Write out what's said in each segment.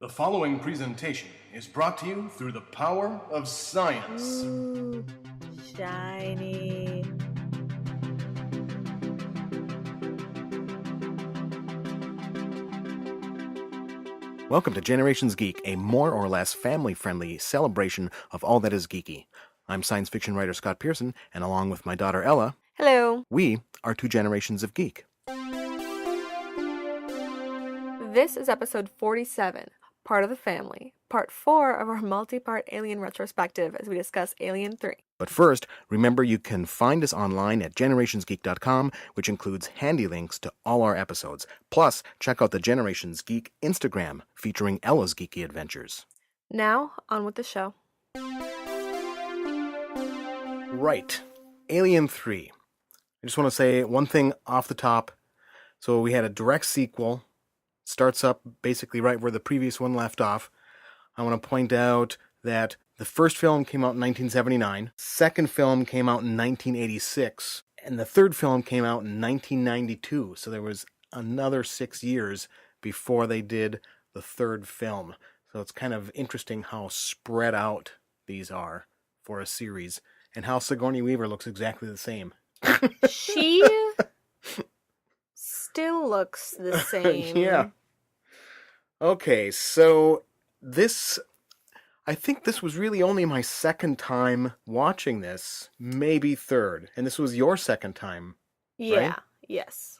The following presentation is brought to you through the power of science. Ooh, shiny. Welcome to Generations Geek, a more or less family-friendly celebration of all that is geeky. I'm science fiction writer Scott Pearson, and along with my daughter Ella, Hello. we are two generations of geek. This is episode 47, Part of the Family, part 4 of our multi-part Alien retrospective as we discuss Alien 3. But first, remember you can find us online at generationsgeek.com, which includes handy links to all our episodes. Plus, check out the Generations Geek Instagram, featuring Ella's geeky adventures. Now, on with the show. Right. Alien 3. I just want to say one thing off the top. So we had a direct sequel. Starts up basically right where the previous one left off. I want to point out that the first film came out in 1979, second film came out in 1986, and the third film came out in 1992. So there was another 6 years before they did the third film. So it's kind of interesting how spread out these are for a series, and how Sigourney Weaver looks exactly the same. She still looks the same. Yeah. Okay, so I think this was really only my second time watching this, maybe third, and this was your second time, Yeah, right? yes.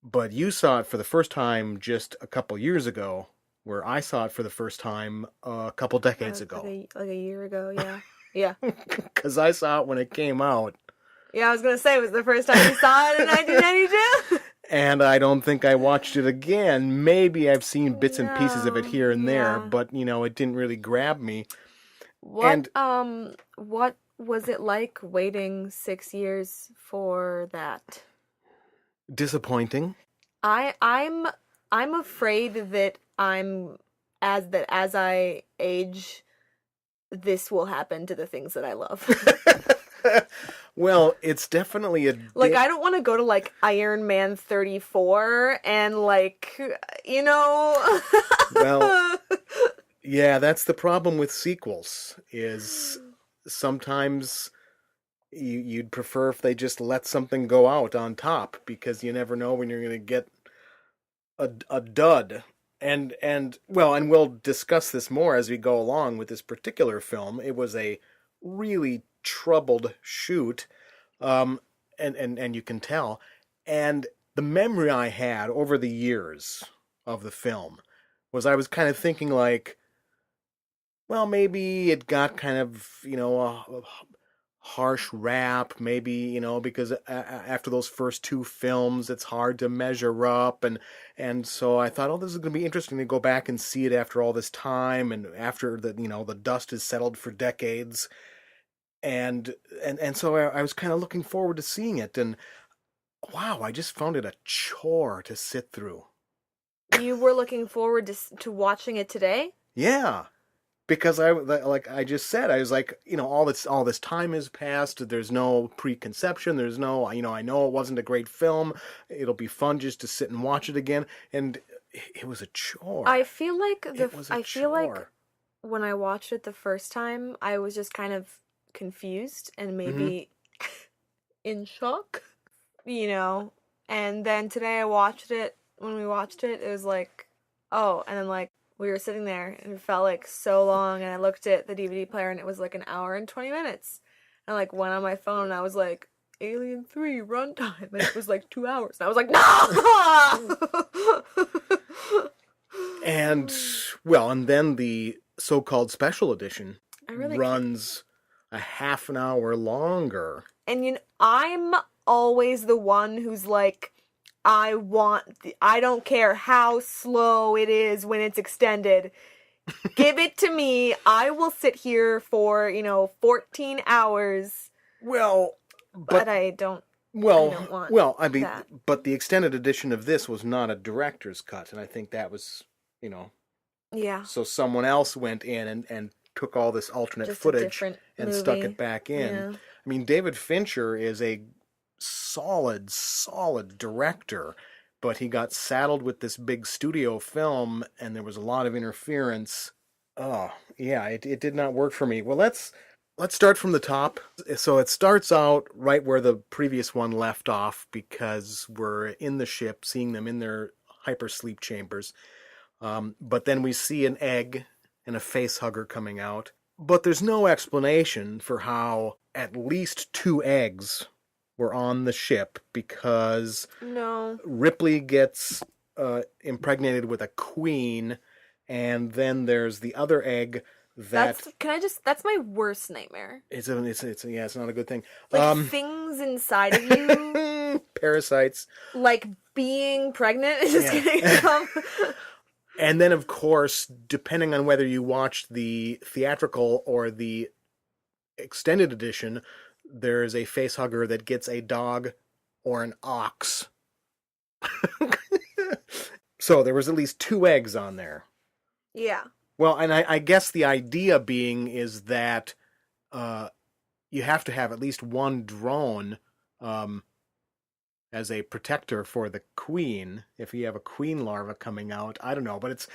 But you saw it for the first time just a couple years ago, where I saw it for the first time a couple decades ago. Like a year ago, yeah. Yeah. Because I saw it when it came out. Yeah, I was going to say, it was the first time you saw it in 1992? And I don't think I watched it again. Maybe I've seen bits and pieces of it here and there, but, it didn't really grab me. What was it like waiting 6 years for that? Disappointing. I'm afraid that as I age, this will happen to the things that I love. Well, it's definitely a... I don't want to go to, Iron Man 34 and, Well, yeah, that's the problem with sequels, is sometimes you'd prefer if they just let something go out on top, because you never know when you're going to get a dud. And we'll discuss this more as we go along with this particular film. It was a really troubled shoot, and you can tell. And the memory I had over the years of the film was I was kind of thinking well, maybe it got kind of, a harsh rap, maybe, because after those first two films, it's hard to measure up, and so I thought, this is going to be interesting to go back and see it after all this time, and after the dust has settled for decades. And so I was kind of looking forward to seeing it, and wow, I just found it a chore to sit through. You were looking forward to watching it today? Yeah, because I just said, I was all this time has passed. There's no preconception. There's no, I know it wasn't a great film. It'll be fun just to sit and watch it again, and it was a chore. I feel like feel like when I watched it the first time, I was just kind of confused and maybe in shock, and then today when we watched it, it was like, oh, and then we were sitting there and it felt like so long, and I looked at the DVD player and it was an hour and 20 minutes, and went on my phone and I was like, Alien 3 runtime, and it was 2 hours, and I was like, no! And then the so-called special edition runs a half an hour longer. And I'm always the one who's I don't care how slow it is when it's extended. Give it to me. I will sit here for, 14 hours. Well, but I don't want that. But the extended edition of this was not a director's cut, and I think that was, Yeah. So someone else went in and took all this alternate footage and stuck it back in. Yeah. I mean, David Fincher is a solid director, but he got saddled with this big studio film, and there was a lot of interference. Oh, yeah, it did not work for me. Well, let's start from the top. So it starts out right where the previous one left off, because we're in the ship, seeing them in their hypersleep chambers. But then we see an egg and a face hugger coming out. But there's no explanation for how at least 2 eggs were on the ship, because No. Ripley gets impregnated with a queen, and then there's the other egg that That's my worst nightmare. it's not a good thing. Like things inside of you, Parasites. like being pregnant is just Yeah. gonna come. And then, of course, depending on whether you watch the theatrical or the extended edition, there's a facehugger that gets a dog or an ox. So there was at least 2 eggs on there. Yeah. Well, and I guess the idea being is that you have to have at least one drone as a protector for the queen. If you have a queen larva coming out, I don't know, but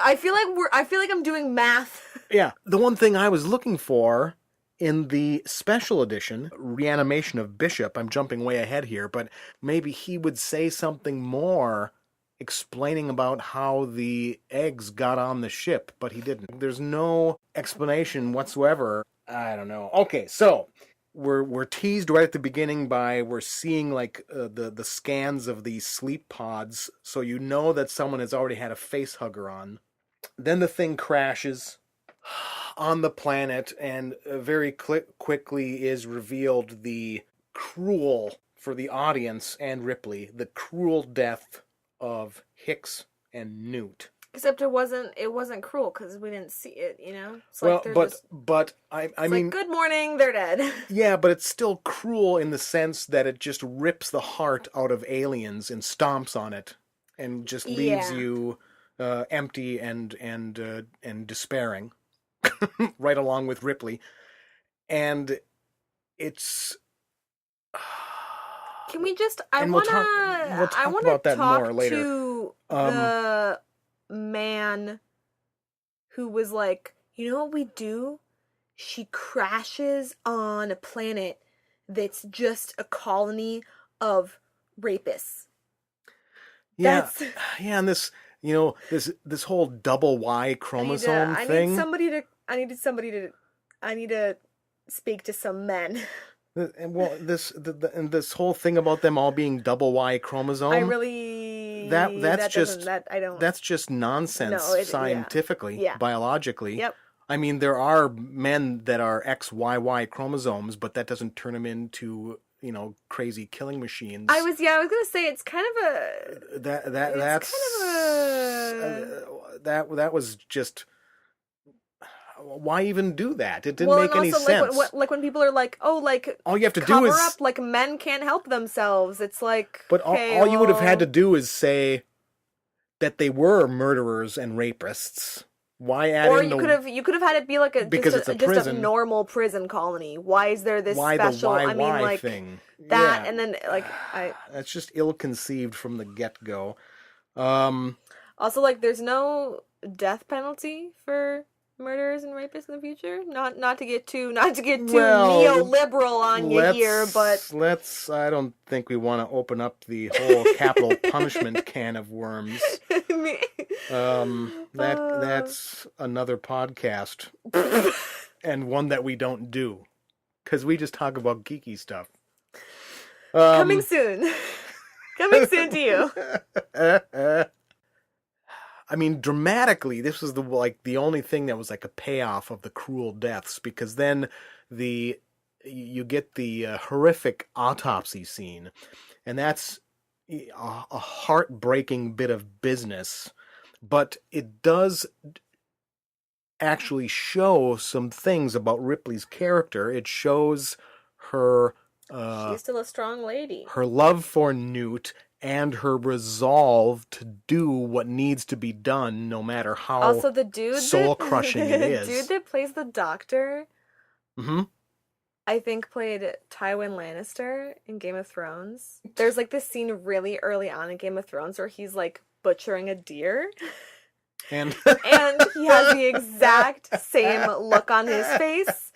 I feel like I'm doing math. yeah, the one thing I was looking for in the special edition, Reanimation of Bishop, I'm jumping way ahead here, but maybe he would say something more explaining about how the eggs got on the ship, but he didn't. There's no explanation whatsoever. I don't know. Okay, so we're teased right at the beginning by we're seeing like the scans of these sleep pods, so you know that someone has already had a face hugger on. Then the thing crashes on the planet, and very quickly is revealed the cruel, for the audience and Ripley, the cruel death of Hicks and Newt. Except it wasn't cruel because we didn't see it, you know. It's Well, like they're but I mean, like, good morning, they're dead. yeah, but it's still cruel in the sense that it just rips the heart out of aliens and stomps on it, and just leaves you empty and despairing, right along with Ripley, and it's. Can we just? We'll talk about that more later. To the man who was like, you know what we do? She crashes on a planet that's just a colony of rapists. Yeah, yeah, and this, you know, this whole double Y chromosome thing. I need to speak to some men. Well, this whole thing about them all being double Y chromosome. That's just nonsense scientifically, biologically. Yep. I mean, there are men that are XYY chromosomes, but that doesn't turn them into, you know, crazy killing machines. I was gonna say it's kind of a that was just. Why even do that? It didn't make any sense. Like when people are like, "Oh, like all you have to do is cover up, like men can't help themselves." It's like, but all you would have had to do is say that they were murderers and rapists. Why add? Or you could have had it be like just a normal prison colony. Why is there this special? I mean, like thing? That, and then like that's just ill-conceived from the get-go. Also, like, there's no death penalty for murderers and rapists in the future. Not to get too neoliberal on you here, but I don't think we want to open up the whole capital punishment can of worms. That's another podcast, and one that we don't do, because we just talk about geeky stuff. Coming soon. Coming soon to you. I mean, dramatically, this was the only thing that was like a payoff of the cruel deaths, because then you get the horrific autopsy scene, and that's a heartbreaking bit of business, but it does actually show some things about Ripley's character. It shows her she's still a strong lady. Her love for Newt and her resolve to do what needs to be done, no matter how soul-crushing it is. The dude that plays the doctor, mm-hmm. I think played Tywin Lannister in Game of Thrones. There's like this scene really early on in Game of Thrones where he's like butchering a deer. And And he has the exact same look on his face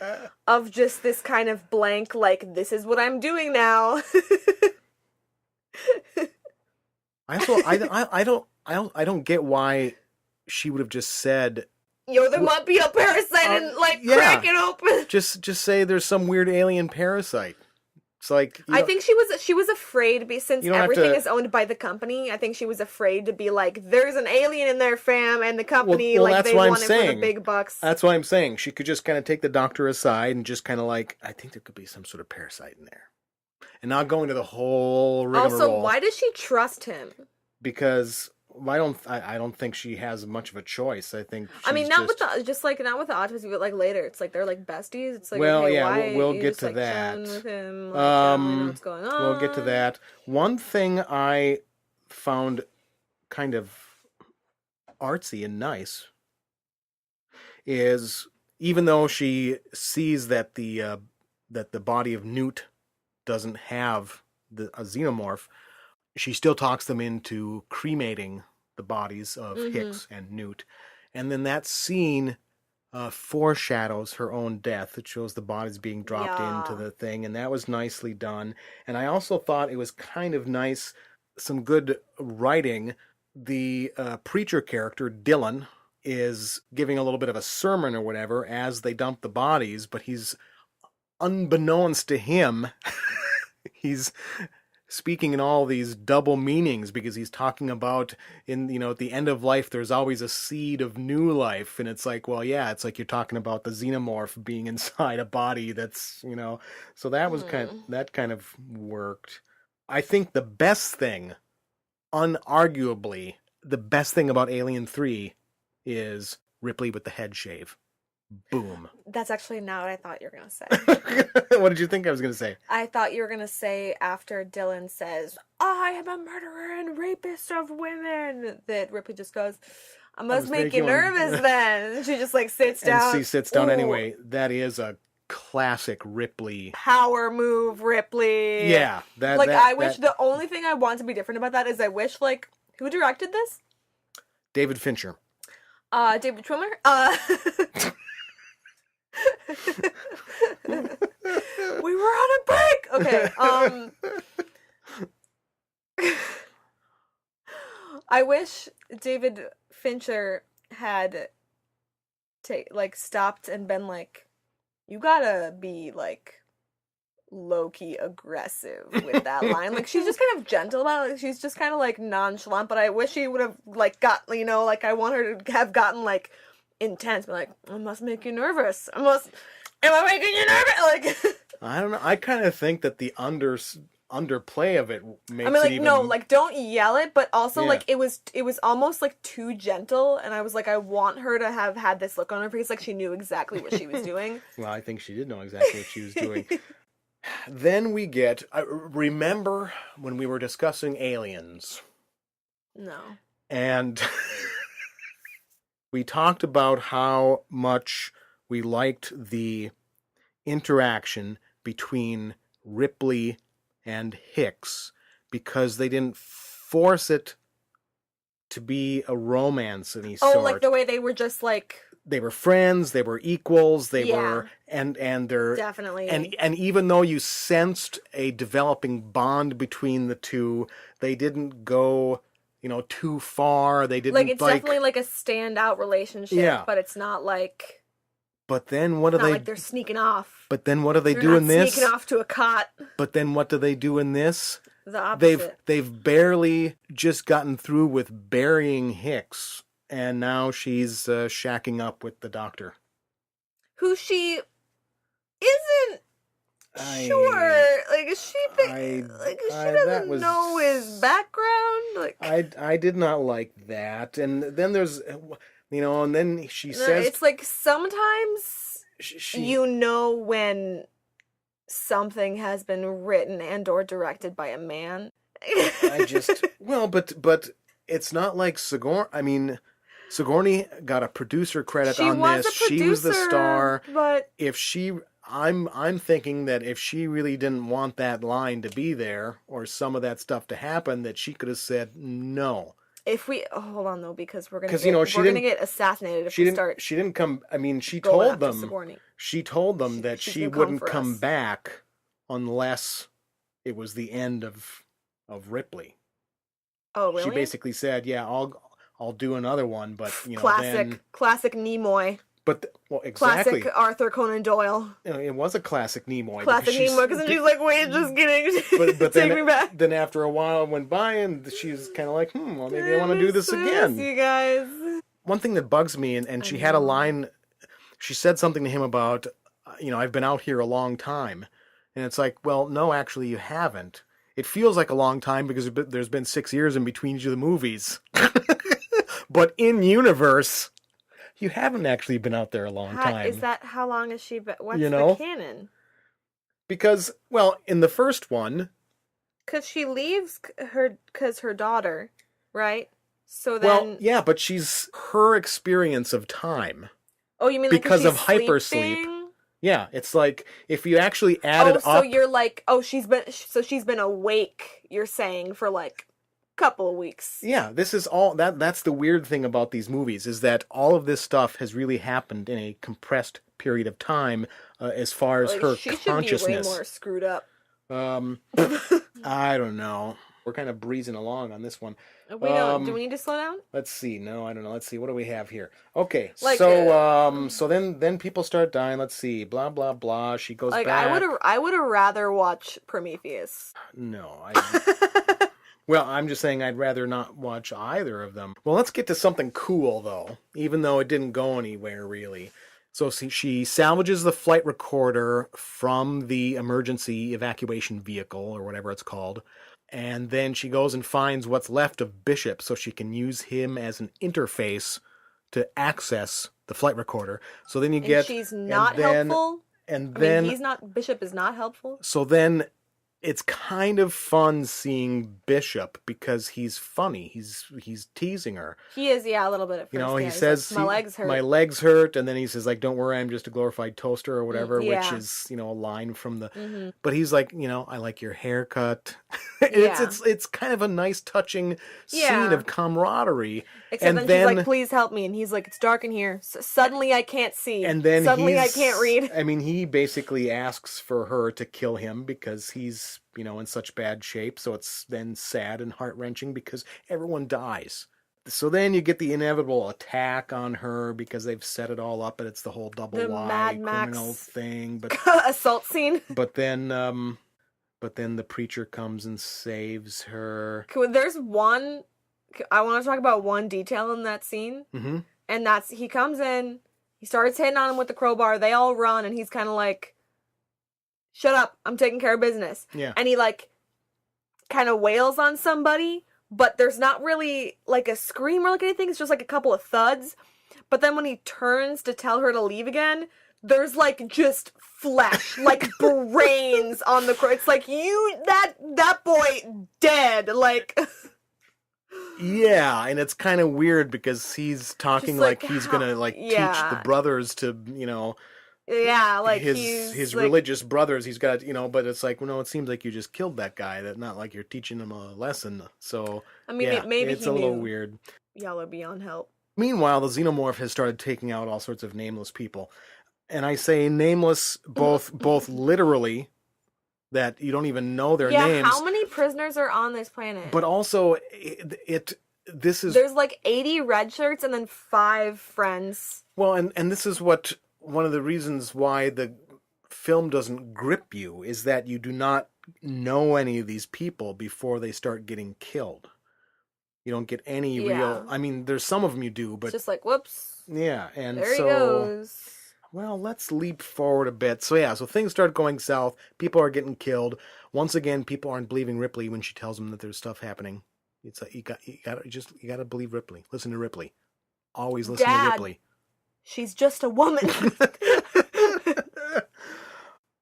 of just this kind of blank, like, this is what I'm doing now. I don't get why she would have just said, Yo, there might be a parasite and like crack it open. Just say there's some weird alien parasite. It's like I think she was afraid since everything to... is owned by the company. I think she was afraid to be like, there's an alien in there, fam, and the company well, like that's they what want I'm it saying. for the big bucks. That's what I'm saying. She could just kind of take the doctor aside and just kind of like, I think there could be some sort of parasite in there, and not go into the whole rigmarole. Also, why does she trust him? Because I don't think she has much of a choice. I think not with the Autopsy, but like later, it's like they're like besties. It's like, well, okay, yeah, why we'll you get just, to like, that. chilling with him, like, I don't know what's going on. We'll get to that. One thing I found kind of artsy and nice is, even though she sees that the body of Newt doesn't have a xenomorph, she still talks them into cremating the bodies of Hicks and Newt. And then that scene foreshadows her own death. It shows the bodies being dropped into the thing, and that was nicely done. And I also thought it was kind of nice, some good writing. The preacher character, Dylan, is giving a little bit of a sermon or whatever as they dump the bodies, but he's, unbeknownst to him, he's speaking in all these double meanings, because he's talking about at the end of life there's always a seed of new life, and it's like, well, yeah, it's like you're talking about the xenomorph being inside a body that's, so that was kind of worked. I think the best thing, unarguably the best thing about Alien 3 is Ripley with the head shave. Boom. That's actually not what I thought you were going to say. What did you think I was going to say? I thought you were going to say, after Dylan says, I am a murderer and rapist of women, that Ripley just goes, I must make you nervous then. And she just like sits down. And she sits down anyway. That is a classic Ripley. Power move, Ripley. Yeah. I wish, the only thing I want to be different about that is I wish, like, who directed this? David Fincher. David Schwimmer? We were on a break. Okay. I wish David Fincher had stopped and been like, you gotta be like low-key aggressive with that line. Like, she's just kind of gentle about it. Like, she's just kind of like nonchalant, but I wish she would have like got, I want her to have gotten like intense, but like, I must make you nervous. Am I making you nervous? Like, I don't know. I kind of think that the underplay of it makes it even... no, like, don't yell it, but also, like, it was almost, like, too gentle, and I was like, I want her to have had this look on her face, like, she knew exactly what she was doing. Well, I think she did know exactly what she was doing. Then we get... remember when we were discussing Aliens? No. And we talked about how much we liked the interaction between Ripley and Hicks, because they didn't force it to be a romance of any sort. Oh, like the way they were just like... They were friends, they were equals, they were... And they're... Definitely. And even though you sensed a developing bond between the two, they didn't go... too far. They didn't, it's definitely like a standout relationship, but it's not like... But then what do they... Not like they're sneaking off. But then what do they They're do not in this? Sneaking off to a cot. But then what do they do in this? The opposite. They've barely just gotten through with burying Hicks, and now she's shacking up with the doctor. Who she isn't sure. Like, she doesn't know his background. Like, I did not like that. And then there's... and then she says... It's like sometimes when something has been written and or directed by a man. But it's not like Sigourney. Sigourney got a producer credit on this. She was the star. But If she I'm thinking that if she really didn't want that line to be there or some of that stuff to happen, that she could have said no. If we hold on though, because we're gonna 'Cause, get, she we're didn't- gonna get assassinated if She we didn't. start She didn't come. I mean, she going told after them. Sigourney. She told them that She's she gonna come wouldn't for come us. back unless it was the end of Ripley. Oh really? She basically said, "Yeah, I'll do another one, but classic Nimoy. But well, exactly. Classic Arthur Conan Doyle. It was a classic Nimoy. Classic Nimoy, because then she's like, wait, just kidding. But Take me back. Then after a while went by, and she's kind of like, well, maybe I want to do this Miss again. You guys. One thing that bugs me, and she had a line, she said something to him about, I've been out here a long time. And it's like, well, no, actually you haven't. It feels like a long time because there's been 6 years in between each of the movies. But in universe, you haven't actually been out there a long time. Is that how long has she been? What's the canon? Because, well, in the first one... Because she leaves her daughter, right? So then... Well, yeah, but she's her experience of time. Oh, you mean like because of sleeping? hypersleep? Yeah, it's like if you actually added up... Oh, so you're like, she's been awake, you're saying, for like couple of weeks. Yeah, this is all that's the weird thing about these movies, is that all of this stuff has really happened in a compressed period of time, as far as her she consciousness. Should be way more screwed up. I don't know. We're kind of breezing along on this one. Do we need to slow down? Let's see. No, I don't know. Let's see. What do we have here? Okay, like, so then people start dying. Let's see. Blah blah blah. She goes back. I would have rather watched Prometheus. No, well, I'm just saying I'd rather not watch either of them. Well, let's get to something cool, though, even though it didn't go anywhere, really. So she salvages the flight recorder from the emergency evacuation vehicle, or whatever it's called, and then she goes and finds what's left of Bishop so she can use him as an interface to access the flight recorder. So then she's not helpful? And then... Bishop is not helpful? So then... It's kind of fun seeing Bishop because he's funny. He's teasing her. He is, yeah, a little bit at first. He says, like, my legs hurt. My legs hurt, and then he says, like, don't worry, I'm just a glorified toaster or whatever, yeah. which is, a line from the... Mm-hmm. But he's like, I like your haircut. It's kind of a nice, touching scene of camaraderie. Except then she's like, please help me. And he's like, it's dark in here. Suddenly I can't see. And then suddenly I can't read. I mean, he basically asks for her to kill him because he's, in such bad shape. So it's then sad and heart-wrenching because everyone dies. So then you get the inevitable attack on her because they've set it all up, and it's the whole double lie criminal thing. But assault scene. But then the preacher comes and saves her. There's one... I want to talk about one detail in that scene. Mm-hmm. And that's, he comes in, he starts hitting on him with the crowbar, they all run, and he's kind of like, shut up, I'm taking care of business. Yeah. And he, like, kind of wails on somebody, but there's not really, like, a scream or, like, anything. It's just, like, a couple of thuds. But then when he turns to tell her to leave again, there's, like, just flesh, like, brains on the crow. It's like, that boy dead, like... Yeah, and it's kind of weird because he's talking like he's gonna teach the brothers to, yeah, like his religious brothers. He's got, but it's like, well, no, it seems like you just killed that guy. That not like you're teaching him a lesson. So I mean, maybe it's a little weird. Y'all are beyond help. Meanwhile, the Xenomorph has started taking out all sorts of nameless people, and I say nameless both literally. That you don't even know their names. Yeah, how many prisoners are on this planet? But also, this is... There's like 80 red shirts and then 5 friends. Well, and this is one of the reasons why the film doesn't grip you, is that you do not know any of these people before they start getting killed. You don't get any real... I mean, there's some of them you do, but... It's just like, whoops. Yeah, and there he goes. Well, let's leap forward a bit. So things start going south. People are getting killed. Once again, people aren't believing Ripley when she tells them that there's stuff happening. It's like you gotta believe Ripley. Listen to Ripley. Always listen to Ripley. She's just a woman.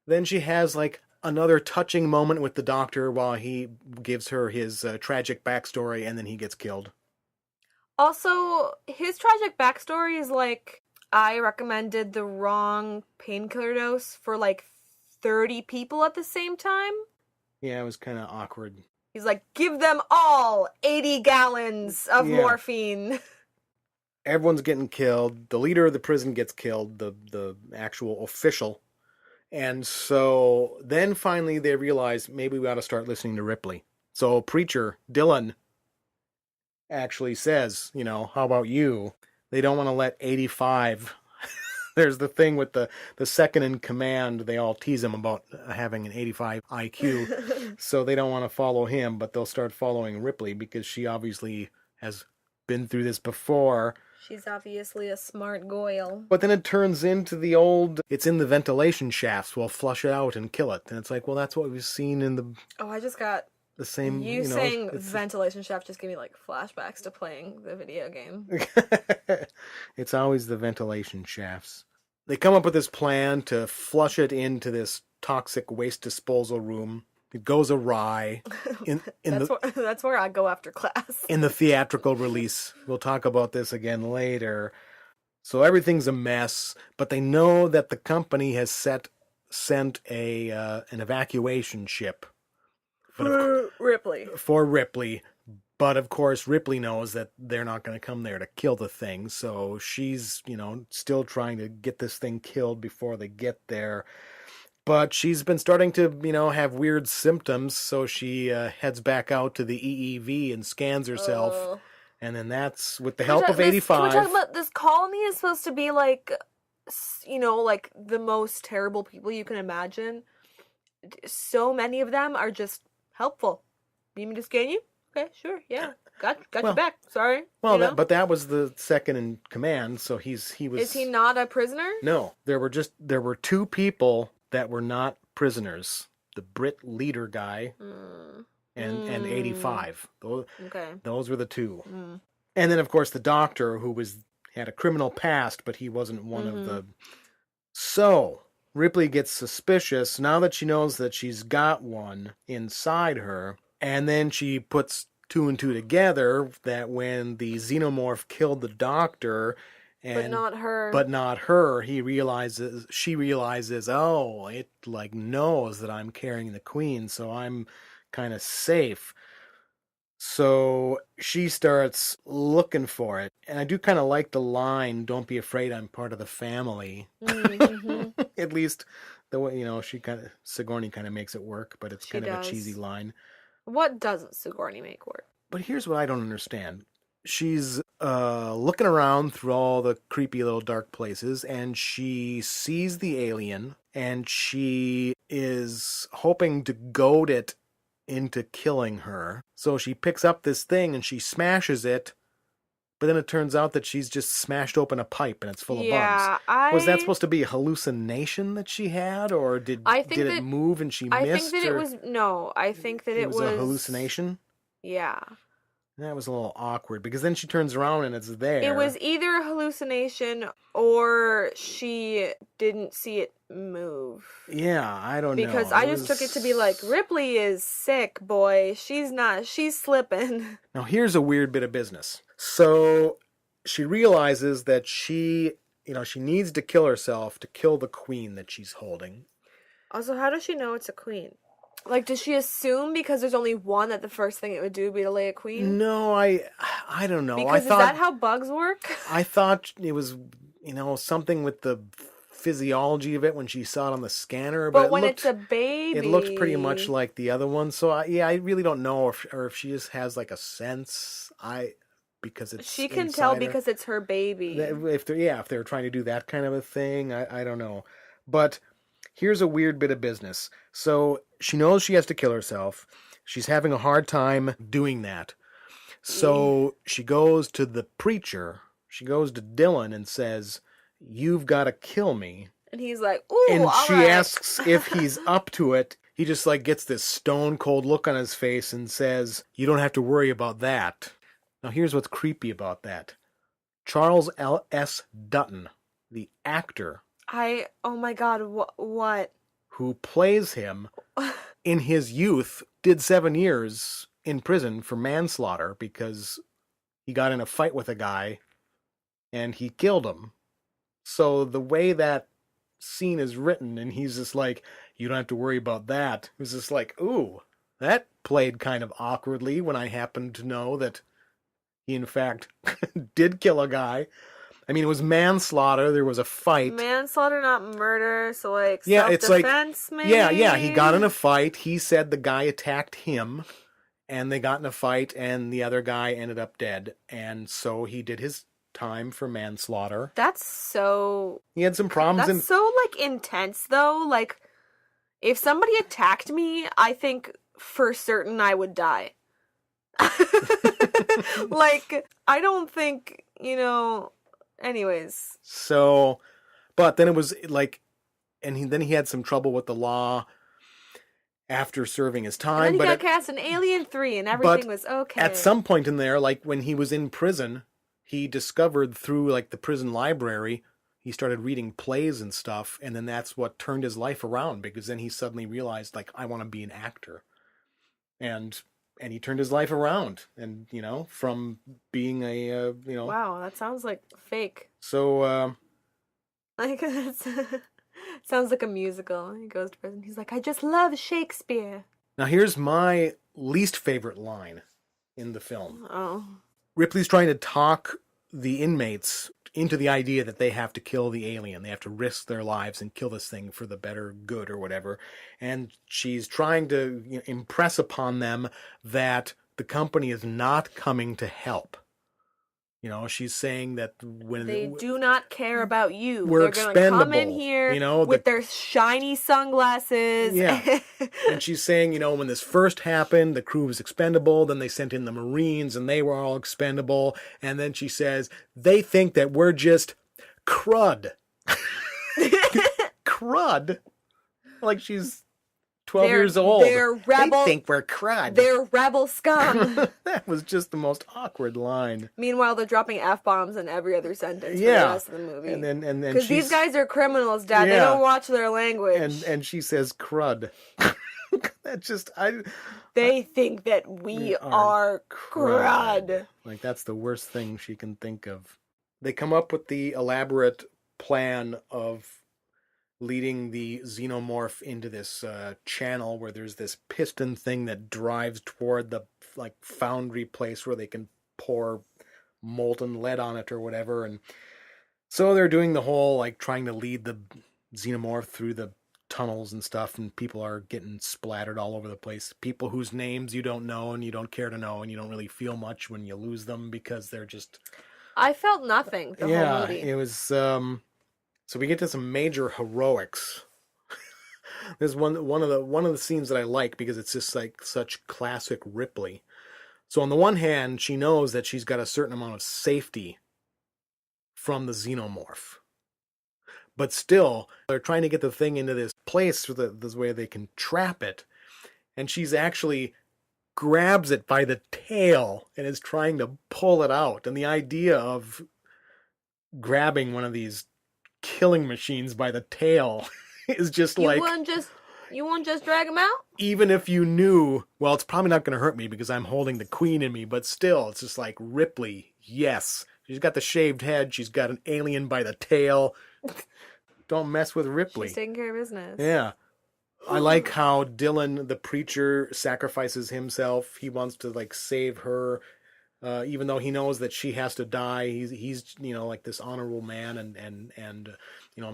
Then she has like another touching moment with the doctor while he gives her his tragic backstory, and then he gets killed. Also, his tragic backstory is like, I recommended the wrong painkiller dose for like 30 people at the same time. Yeah, it was kind of awkward. He's like, give them all 80 gallons of morphine. Everyone's getting killed. The leader of the prison gets killed, the actual official. And so then finally they realize maybe we ought to start listening to Ripley. So preacher Dylan actually says, how about you? They don't want to let 85. There's the thing with the second in command. They all tease him about having an 85 IQ. So they don't want to follow him, but they'll start following Ripley because she obviously has been through this before. She's obviously a smart Goyle. But then it turns into the old, it's in the ventilation shafts, we'll flush it out and kill it. And it's like, well, that's what we've seen in the... Oh, I just got... The same, You saying ventilation shaft just gave me like flashbacks to playing the video game. It's always the ventilation shafts. They come up with this plan to flush it into this toxic waste disposal room. It goes awry. That's where I go after class. In the theatrical release. We'll talk about this again later. So everything's a mess, but they know that the company has sent an evacuation ship. For Ripley. But of course, Ripley knows that they're not going to come there to kill the thing. So she's, still trying to get this thing killed before they get there. But she's been starting to, have weird symptoms. So she heads back out to the EEV and scans herself. And then that's with the help of 85. Can we talk about this colony is supposed to be like, like the most terrible people you can imagine. So many of them are just helpful. Need me to scan you? Okay, sure, yeah. Got your back. Sorry. Well, but that was the second in command, so he was... Is he not a prisoner? No, there were two people that were not prisoners. The Brit leader guy and 85. Those were the two. And then, of course, the doctor who had a criminal past, but he wasn't one of the... So... Ripley gets suspicious now that she knows that she's got one inside her, and then she puts two and two together that when the Xenomorph killed the doctor, but not her, she realizes, oh, it knows that I'm carrying the queen, so I'm kind of safe. So she starts looking for it. And I do kind of like the line, don't be afraid, I'm part of the family. Mm-hmm. At least the way, Sigourney kind of makes it work, but it's kind of a cheesy line. What doesn't Sigourney make work? But here's what I don't understand. She's looking around through all the creepy little dark places, and she sees the alien, and she is hoping to goad it into killing her. So she picks up this thing and she smashes it, but then it turns out that she's just smashed open a pipe and it's full of bugs. Was that supposed to be a hallucination that she had, or did it move and she missed? I think that it was a hallucination. Yeah. That was a little awkward because then she turns around and it's there. It was either a hallucination or she didn't see it move. Yeah, I don't know. Because I just took it to be like, Ripley is sick, boy. She's slipping. Now here's a weird bit of business. So she realizes that she needs to kill herself to kill the queen that she's holding. Also, how does she know it's a queen? Like, does she assume because there's only one that the first thing it would do would be to lay a queen? No, I don't know. Because is that how bugs work? I thought it was, something with the physiology of it when she saw it on the scanner. But when it's a baby... It looked pretty much like the other one. So, I really don't know if she just has, like, a sense. Because it's she can tell because it's her baby. If they're trying to do that kind of a thing, I don't know. But... here's a weird bit of business. So she knows she has to kill herself. She's having a hard time doing that. So she goes to the preacher. She goes to Dylan and says, you've got to kill me. And he's like, ooh, and all she right. asks if he's up to it. He just gets this stone cold look on his face and says, you don't have to worry about that. Now here's what's creepy about that. Charles S. Dutton, the actor... oh my god, what? Who plays him in his youth, did 7 years in prison for manslaughter because he got in a fight with a guy and he killed him. So the way that scene is written, and he's just like, you don't have to worry about that. It was just like, ooh, that played kind of awkwardly when I happened to know that he, in fact, did kill a guy. I mean, it was manslaughter. There was a fight. Manslaughter, not murder. So, like, Yeah, it's like, self-defense, maybe? yeah, he got in a fight. He said the guy attacked him, and they got in a fight, and the other guy ended up dead. And so he did his time for manslaughter. That's so... He had some problems. That's so, like, intense, though. Like, if somebody attacked me, I think for certain I would die. Like, I don't think, anyways. So, but then it was like, and then he had some trouble with the law after serving his time. And then he but got cast in Alien 3 and everything was okay. At some point in there, like when he was in prison, he discovered through like the prison library, he started reading plays and stuff, and then that's what turned his life around, because then he suddenly realized, like, I want to be an actor. And he turned his life around, and, from being a, Wow, that sounds like fake. So, like, sounds like a musical. He goes to prison. He's like, I just love Shakespeare. Now here's my least favorite line in the film. Oh. Ripley's trying to talk the inmates into the idea that they have to kill the alien. They have to risk their lives and kill this thing for the better good or whatever. And she's trying to impress upon them that the company is not coming to help. She's saying that when they do not care about you. We're They're going to come in expendable, here with their shiny sunglasses. Yeah. And she's saying, when this first happened, the crew was expendable. Then they sent in the Marines and they were all expendable. And then she says, they think that we're just crud. Crud? Like she's 12 years old. They're rebel. They think we're crud. They're rebel scum. That was just the most awkward line. Meanwhile, they're dropping F-bombs in every other sentence for the rest of the movie. And then because these guys are criminals, Dad. Yeah. They don't watch their language. And she says crud. That just They think that we are crud. Like that's the worst thing she can think of. They come up with the elaborate plan of leading the Xenomorph into this channel where there's this piston thing that drives toward the like foundry place where they can pour molten lead on it or whatever. And so they're doing the whole like trying to lead the Xenomorph through the tunnels and stuff, and people are getting splattered all over the place. People whose names you don't know and you don't care to know, and you don't really feel much when you lose them because they're just... I felt nothing the whole movie. It was... So we get to some major heroics. There's one of the scenes that I like because it's just like such classic Ripley. So on the one hand, she knows that she's got a certain amount of safety from the Xenomorph. But still, they're trying to get the thing into this place so that this way they can trap it. And she's actually grabs it by the tail and is trying to pull it out. And the idea of grabbing one of these killing machines by the tail is just you won't just drag him out? Even if you knew, well, it's probably not going to hurt me because I'm holding the queen in me, but still, it's just like, Ripley, yes. She's got the shaved head, she's got an alien by the tail. Don't mess with Ripley. She's taking care of business. Yeah. I like how Dylan, the preacher, sacrifices himself. He wants to, like, save her. Even though he knows that she has to die, he's like this honorable man and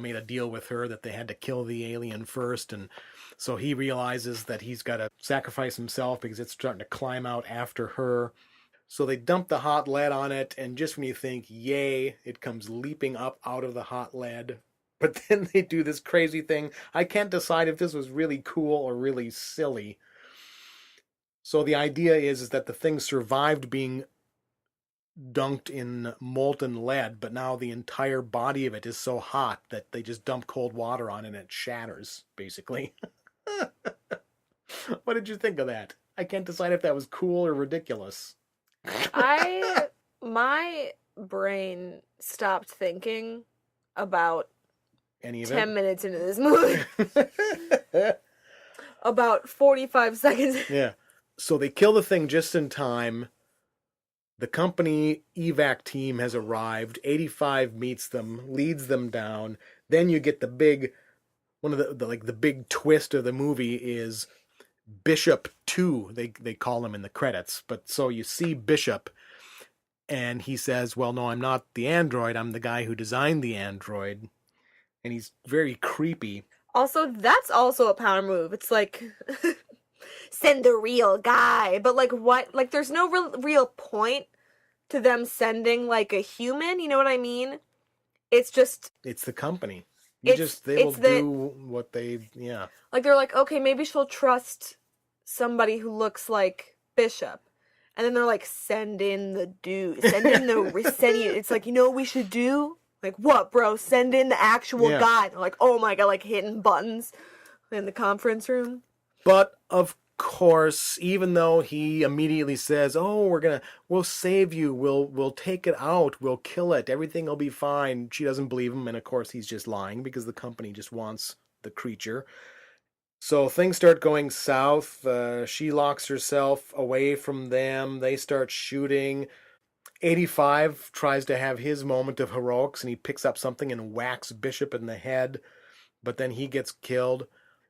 made a deal with her that they had to kill the alien first, and so he realizes that he's got to sacrifice himself because it's starting to climb out after her. So they dump the hot lead on it, and just when you think, yay, it comes leaping up out of the hot lead. But then they do this crazy thing. I can't decide if this was really cool or really silly. So the idea is that the thing survived being dunked in molten lead, but now the entire body of it is so hot that they just dump cold water on it and it shatters, basically. What did you think of that? I can't decide if that was cool or ridiculous. My brain stopped thinking about any of 10 minutes into this movie. About 45 seconds. Yeah. So they kill the thing just in time. The company evac team has arrived. 85 meets them, leads them down. Then you get the big, one of the big twist of the movie is Bishop 2. They call him in the credits. But so you see Bishop, and he says, well, no, I'm not the android. I'm the guy who designed the android. And he's very creepy. Also, that's also a power move. It's like, send the real guy. But, like, what? Like, there's no real point to them sending, like, a human. You know what I mean? It's just... It's the company. They will do what they... Yeah. Like, they're like, okay, maybe she'll trust somebody who looks like Bishop. And then they're like, send in the dude. Send in the... It's like, you know what we should do? Like, what, bro? Send in the actual guy. They're like, oh my god, like hitting buttons in the conference room. But, of course, even though he immediately says, oh, we'll save you, we'll take it out, we'll kill it, everything will be fine, she doesn't believe him, and of course he's just lying because the company just wants the creature. So things start going south. She locks herself away from them. They start shooting. 85 tries to have his moment of heroics, and he picks up something and whacks Bishop in the head, but then he gets killed.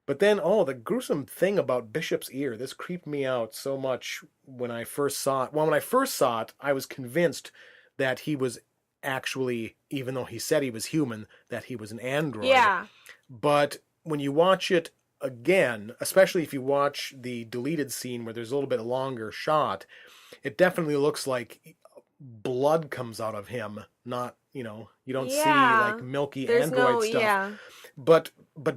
But then, the gruesome thing about Bishop's ear, this creeped me out so much when I first saw it. Well, when I first saw it, I was convinced that he was actually, even though he said he was human, that he was an android. Yeah. But when you watch it again, especially if you watch the deleted scene where there's a little bit longer shot, it definitely looks like blood comes out of him, not, you don't see like milky android stuff. Yeah. But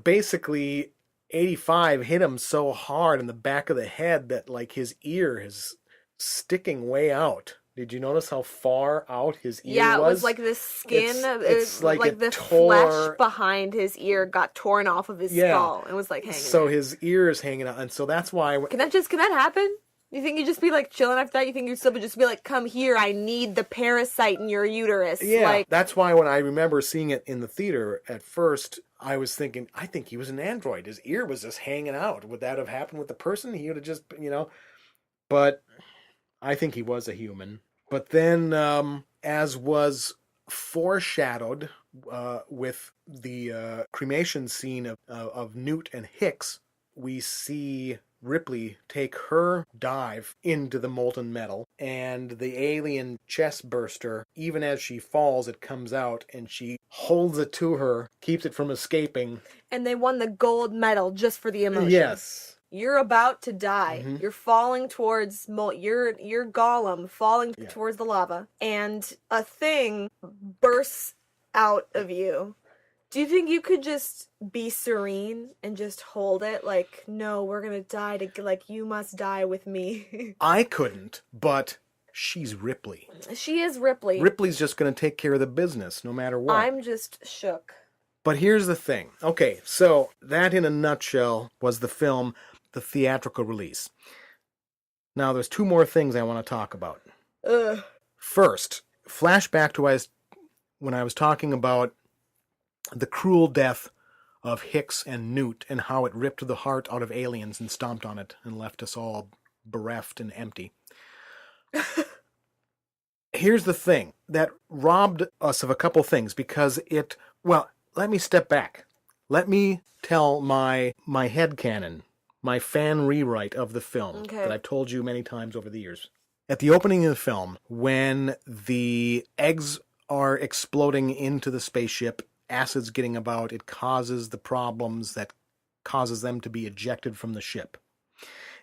basically 85 hit him so hard in the back of the head that like his ear is sticking way out. Did you notice how far out his ear was? Yeah, it was like the skin, it's like the flesh behind his ear got torn off of his skull. It was like hanging So there. his ear is hanging out, and so that's why... Can that happen? You think you'd just be like chilling after that? You think you'd still just be like, come here, I need the parasite in your uterus? Yeah, that's why when I remember seeing it in the theater at first, I was thinking, I think he was an android. His ear was just hanging out. Would that have happened with the person? He would have just, But I think he was a human. But then, as was foreshadowed with the cremation scene of Newt and Hicks, we see Ripley take her dive into the molten metal, and the alien chest burster, even as she falls, it comes out, and she holds it to her, keeps it from escaping. And they won the gold medal just for the emotion. Yes. You're about to die. Mm-hmm. You're falling towards you're golem falling towards the lava, and a thing bursts out of you. Do you think you could just be serene and just hold it? Like, no, we're gonna die you must die with me. I couldn't, but she's Ripley. She is Ripley. Ripley's just gonna take care of the business, no matter what. I'm just shook. But here's the thing. Okay, so that in a nutshell was the film, the theatrical release. Now, there's two more things I want to talk about. First, flashback to when I was talking about the cruel death of Hicks and Newt and how it ripped the heart out of aliens and stomped on it and left us all bereft and empty. Here's the thing that robbed us of a couple things because let me step back. Let me tell my headcanon, my fan rewrite of the film that I've told you many times over the years. At the opening of the film, when the eggs are exploding into the spaceship, acid's getting about, it causes the problems that causes them to be ejected from the ship.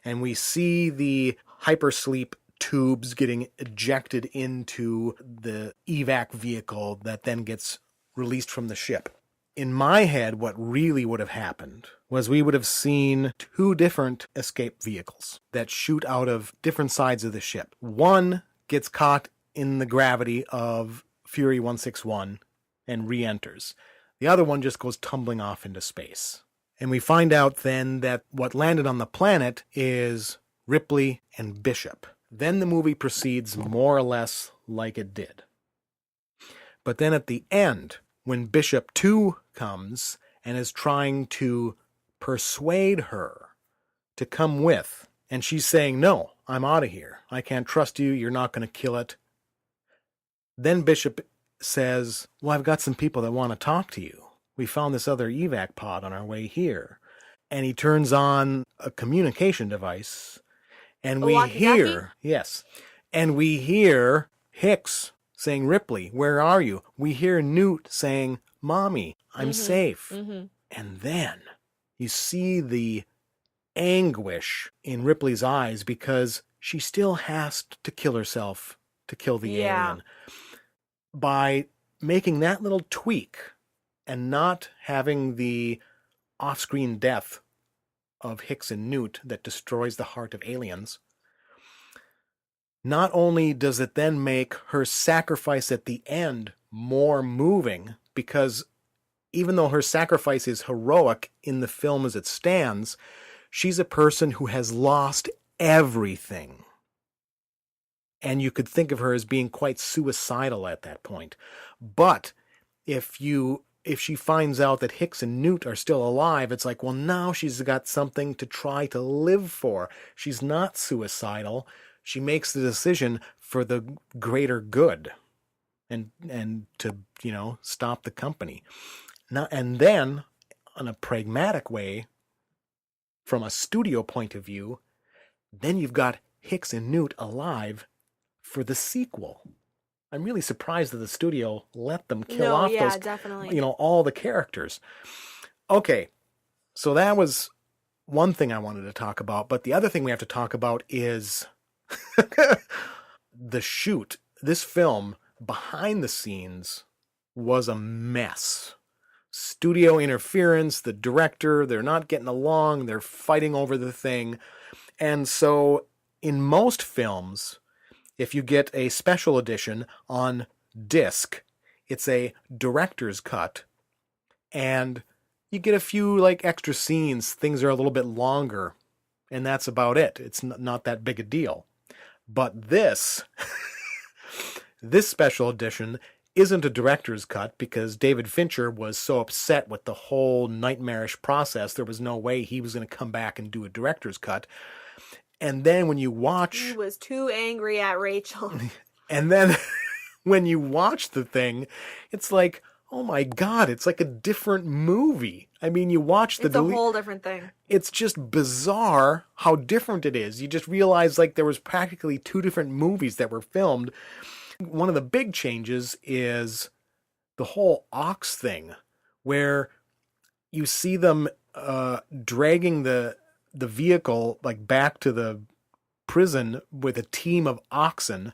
And we see the hypersleep tubes getting ejected into the evac vehicle that then gets released from the ship. In my head, what really would have happened was we would have seen two different escape vehicles that shoot out of different sides of the ship. One gets caught in the gravity of Fury 161 and re-enters. The other one just goes tumbling off into space. And we find out then that what landed on the planet is Ripley and Bishop. Then the movie proceeds more or less like it did. But then at the end, when Bishop 2 comes and is trying to persuade her to come with, and she's saying, no, I'm out of here. I can't trust you. You're not going to kill it. Then Bishop says, well, I've got some people that want to talk to you. We found this other evac pod on our way here. And he turns on a communication device, and we hear, yes, and we hear Hicks saying, Ripley, where are you? We hear Newt saying, Mommy, I'm safe. And then you see the anguish in Ripley's eyes because she still has to kill herself to kill the alien. By making that little tweak and not having the off-screen death of Hicks and Newt that destroys the heart of aliens, not only does it then make her sacrifice at the end more moving, because even though her sacrifice is heroic in the film as it stands, she's a person who has lost everything. And you could think of her as being quite suicidal at that point. But if she finds out that Hicks and Newt are still alive, it's like, well, now she's got something to try to live for. She's not suicidal. She makes the decision for the greater good and to, stop the company. Now, and then, on a pragmatic way, from a studio point of view, then you've got Hicks and Newt alive for the sequel. I'm really surprised that the studio let them kill off those, definitely. All the characters. Okay, so that was one thing I wanted to talk about, but the other thing we have to talk about is the shoot. This film, behind the scenes, was a mess. Studio interference, the director, they're not getting along, they're fighting over the thing. And so, in most films, if you get a special edition on disc, it's a director's cut, and you get a few extra scenes, things are a little bit longer, and that's about it. It's not that big a deal. But this special edition isn't a director's cut because David Fincher was so upset with the whole nightmarish process, there was no way he was going to come back and do a director's cut. And then when you watch... He was too angry at Rachel. And then when you watch the thing, it's like, oh my God, it's like a different movie. I mean, you watch the... It's a whole different thing. It's just bizarre how different it is. You just realize there was practically two different movies that were filmed. One of the big changes is the whole ox thing, where you see them dragging the vehicle back to the prison with a team of oxen,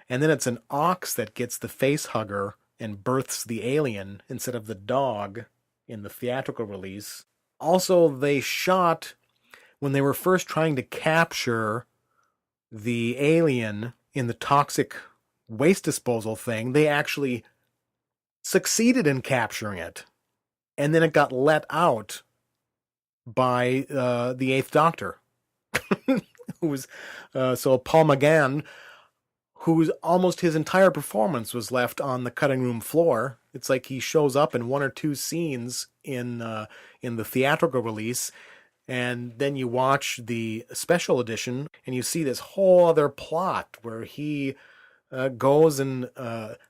and then it's an ox that gets the face hugger and births the alien instead of the dog in the theatrical release. Also, they shot, when they were first trying to capture the alien in the toxic waste disposal thing, they actually succeeded in capturing it, and then it got let out by the Eighth Doctor, who was so Paul McGann, whose almost his entire performance was left on the cutting room floor. It's like he shows up in one or two scenes in the theatrical release, and then you watch the special edition, and you see this whole other plot where he goes and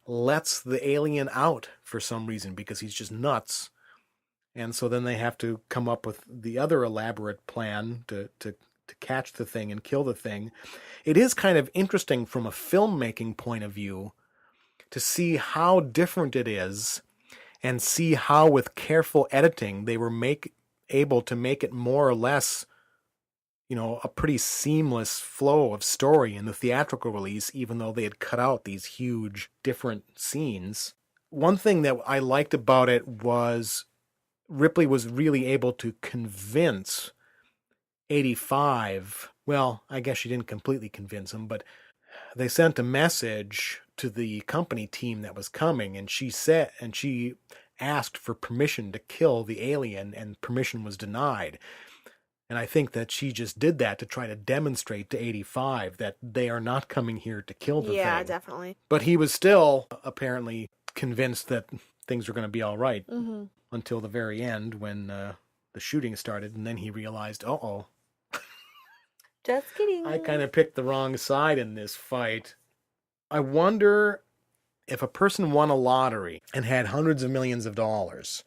lets the alien out for some reason because he's just nuts. And so then they have to come up with the other elaborate plan to catch the thing and kill the thing. It is kind of interesting from a filmmaking point of view to see how different it is and see how with careful editing they were able to make it more or less, a pretty seamless flow of story in the theatrical release, even though they had cut out these huge different scenes. One thing that I liked about it was Ripley was really able to convince 85. Well, I guess she didn't completely convince him, but they sent a message to the company team that was coming, and she asked for permission to kill the alien, and permission was denied. And I think that she just did that to try to demonstrate to 85 that they are not coming here to kill the thing. Yeah, definitely. But he was still apparently convinced that things were going to be all right. Until the very end when the shooting started, and then he realized, Just kidding. I kind of picked the wrong side in this fight. I wonder if a person won a lottery and had hundreds of millions of dollars.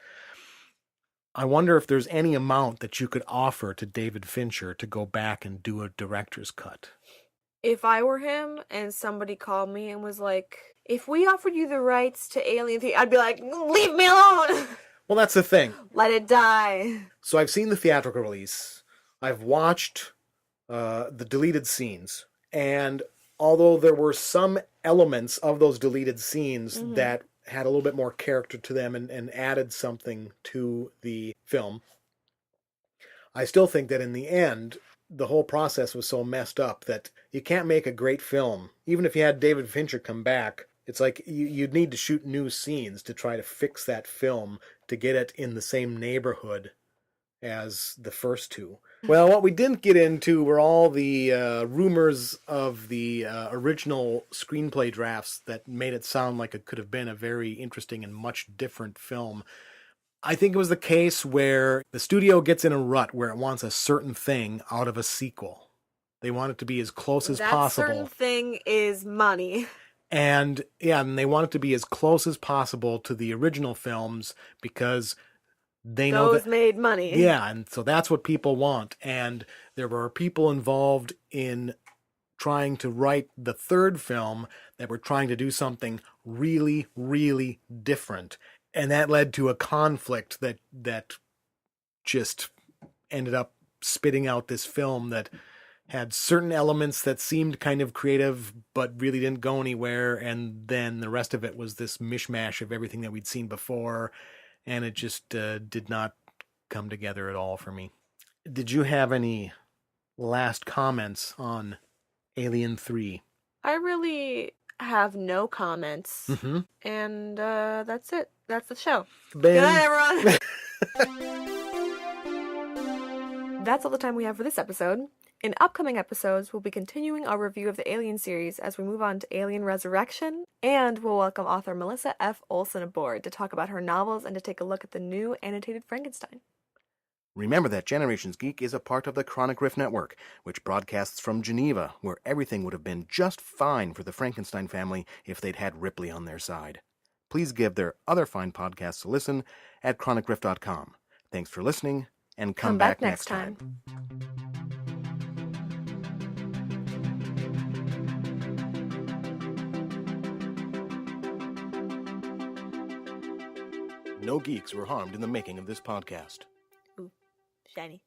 I wonder if there's any amount that you could offer to David Fincher to go back and do a director's cut. If I were him and somebody called me and was like, if we offered you the rights to Alien 3, I'd be like, leave me alone! Well, that's the thing. Let it die. So I've seen the theatrical release. I've watched the deleted scenes. And although there were some elements of those deleted scenes that had a little bit more character to them and added something to the film, I still think that in the end, the whole process was so messed up that you can't make a great film. Even if you had David Fincher come back, it's like you'd need to shoot new scenes to try to fix that film to get it in the same neighborhood as the first two. Well, what we didn't get into were all the rumors of the original screenplay drafts that made it sound like it could have been a very interesting and much different film. I think it was the case where the studio gets in a rut where it wants a certain thing out of a sequel. They want it to be as close as possible. That certain thing is money. And they want it to be as close as possible to the original films because they know those made money. Yeah, and so that's what people want. And there were people involved in trying to write the third film that were trying to do something really, really different. And that led to a conflict that just ended up spitting out this film that had certain elements that seemed kind of creative but really didn't go anywhere, and then the rest of it was this mishmash of everything that we'd seen before, and it just did not come together at all for me. Did you have any last comments on Alien 3? I really have no comments. And that's it. That's the show. Good night, everyone. That's all the time we have for this episode. In upcoming episodes, we'll be continuing our review of the Alien series as we move on to Alien Resurrection, and we'll welcome author Melissa F. Olson aboard to talk about her novels and to take a look at the new annotated Frankenstein. Remember that Generations Geek is a part of the Chronic Rift Network, which broadcasts from Geneva, where everything would have been just fine for the Frankenstein family if they'd had Ripley on their side. Please give their other fine podcasts a listen at chronicrift.com. Thanks for listening, and come back next time. No geeks were harmed in the making of this podcast. Ooh, shiny.